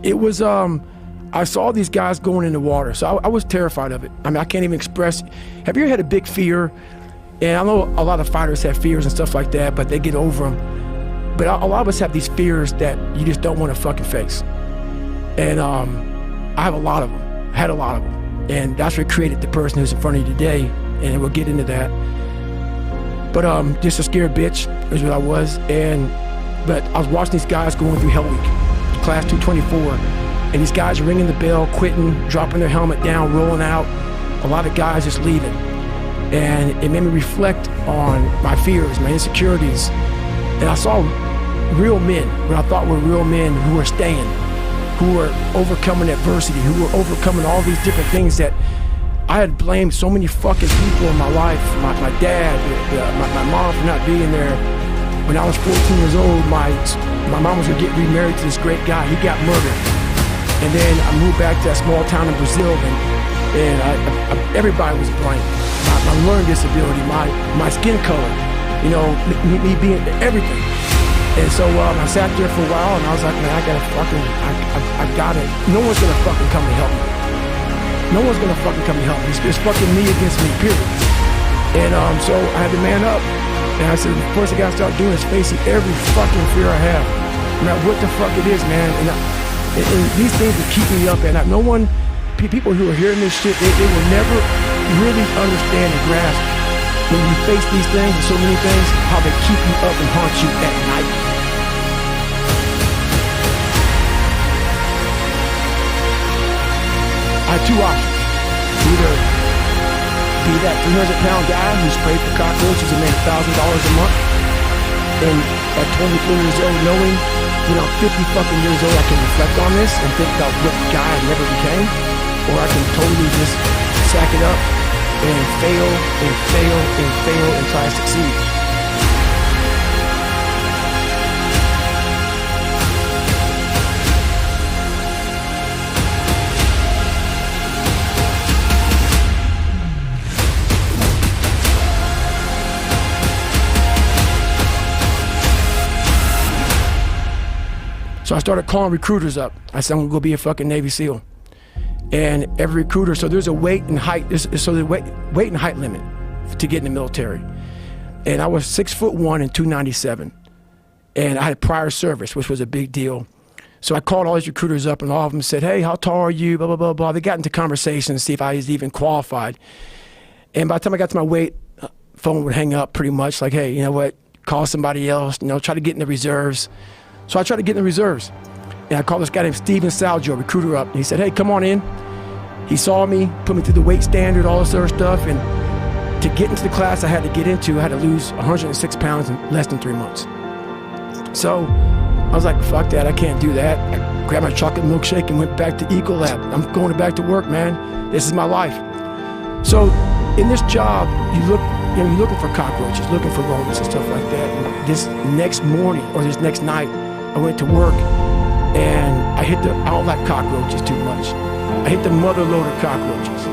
it was, I saw these guys going in the water, so I was terrified of it. I mean, I can't even express. Have you ever had a big fear? And I know a lot of fighters have fears and stuff like that, but they get over them. But a lot of us have these fears that you just don't want to fucking face. And I have a lot of them. I had a lot of them. And that's what created the person who's in front of you today, and we'll get into that. But just a scared bitch is what I was. But I was watching these guys going through Hell Week, class 224. And these guys are ringing the bell, quitting, dropping their helmet down, rolling out. A lot of guys just leaving. And it made me reflect on my fears, my insecurities. And I saw real men, what I thought were real men who were staying, who were overcoming adversity, who were overcoming all these different things that I had blamed so many fucking people in my life. My dad, my mom for not being there. When I was 14 years old, my mom was gonna get remarried to this great guy. He got murdered. And then I moved back to that small town in Brazil, and everybody was blamed. My learning disability, my skin color, you know, me being everything. And so I sat there for a while, and I was like, man, I gotta, no one's gonna fucking come and help me. No one's gonna fucking come and help me. It's fucking me against me, period. And so I had to man up. And I said, the first thing I gotta start doing is facing every fucking fear I have. No matter what the fuck it is, man. And these things will keep me up, and no one, people who are hearing this shit, they will never really understand and grasp when you face these things and so many things, how they keep you up and haunt you at night. I had two options. Either be that 300-pound guy who sprayed for cockroaches and made $1,000 a month, and at 24 years old, knowing, you know, 50 fucking years old, I can reflect on this and think about what guy I never became, or I can totally just sack it up and fail and fail and fail and try to succeed. So I started calling recruiters up. I said, I'm gonna go be a fucking Navy SEAL. And every recruiter, so there's a weight and height, so the weight and height limit to get in the military. And I was 6'1" and 297. And I had prior service, which was a big deal. So I called all these recruiters up, and all of them said, hey, how tall are you, blah, blah, blah, blah. They got into conversation to see if I was even qualified. And by the time I got to my weight, phone would hang up pretty much, like, hey, you know what, call somebody else, you know, try to get in the reserves. So I tried to get in the reserves. And I called this guy named Steven Salgio, recruiter, up. And he said, hey, come on in. He saw me, put me through the weight standard, all this other stuff. And to get into the class I had to get into, I had to lose 106 pounds in less than 3 months. So I was like, fuck that, I can't do that. I grabbed my chocolate milkshake and went back to Ecolab. I'm going back to work, man. This is my life. So in this job, you're looking for cockroaches, looking for rodents and stuff like that. And this next morning, or this next night, I went to work, and I don't like cockroaches too much. I hit the mother load of cockroaches.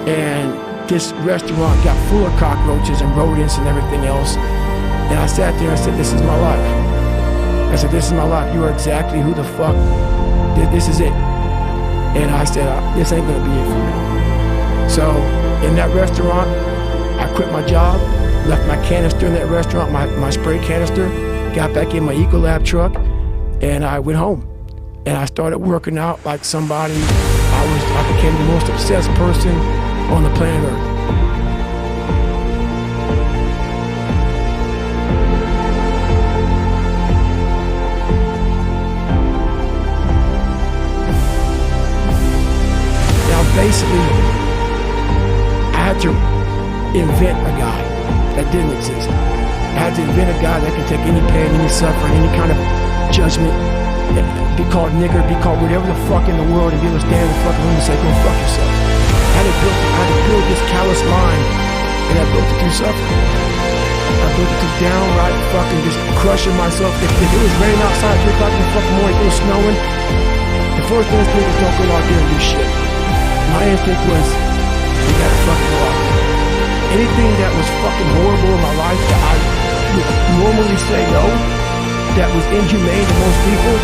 And this restaurant got full of cockroaches and rodents and everything else. And I sat there and I said, this is my life. I said, this is my life. You are exactly who the fuck, this is it. And I said, this ain't gonna be it for me. So in that restaurant, I quit my job, left my canister in that restaurant, my spray canister, got back in my Ecolab truck, and I went home. And I started working out like somebody. I became the most obsessed person on the planet Earth. Now basically, I had to invent a guy that didn't exist. I had to invent a guy that can take any pain, any suffering, any kind of judgment, be called nigger, be called whatever the fuck in the world, and be able to stand in the fucking room and say, go fuck yourself. I had to build this callous mind, and I built it through suffering. I built it through downright fucking just crushing myself. If it was raining outside at 3 o'clock in the fucking morning, if it was snowing, the first thing was don't go out there and do shit. My instinct was, you gotta fucking go out there. Anything that was fucking horrible in my life that I would normally say no, that was inhumane to most people,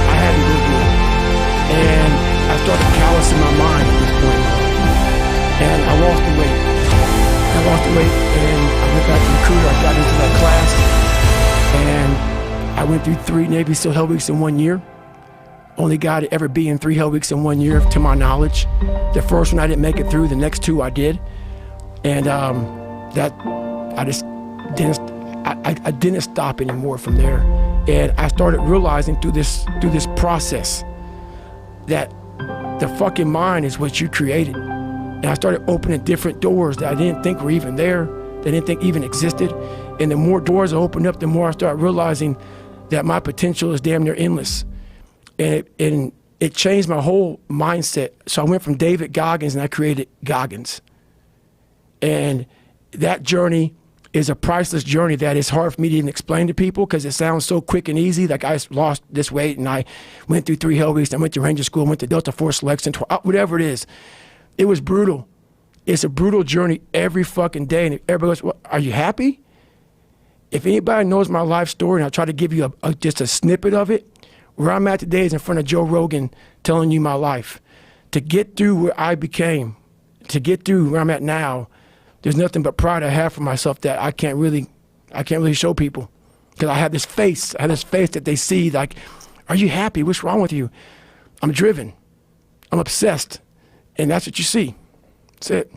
I had to go do it. And I started callousing my mind at this point. And I lost the weight. And I went back to recruiter. I got into that class. And I went through 3 Navy SEAL Hell Weeks in 1 year. Only guy to ever be in 3 Hell Weeks in 1 year, to my knowledge. The first one I didn't make it through. The next 2 I did. And that I just didn't. I didn't stop anymore from there. And I started realizing through this process that the fucking mind is what you created. And I started opening different doors that I didn't think were even there, that I didn't think even existed. And the more doors I opened up, the more I started realizing that my potential is damn near endless. And it changed my whole mindset. So I went from David Goggins and I created Goggins. And that journey is a priceless journey that is hard for me to even explain to people because it sounds so quick and easy. Like I lost this weight and I went through 3 Hell Weeks, I went to Ranger School, went to Delta Force Selection, whatever it is. It was brutal. It's a brutal journey every fucking day. And everybody goes, well, are you happy? If anybody knows my life story, and I'll try to give you just a snippet of it, where I'm at today is in front of Joe Rogan telling you my life. To get through where I became, to get through where I'm at now, there's nothing but pride I have for myself that I can't really show people. Because I have this face that they see like, are you happy? What's wrong with you? I'm driven. I'm obsessed. And that's what you see. That's it.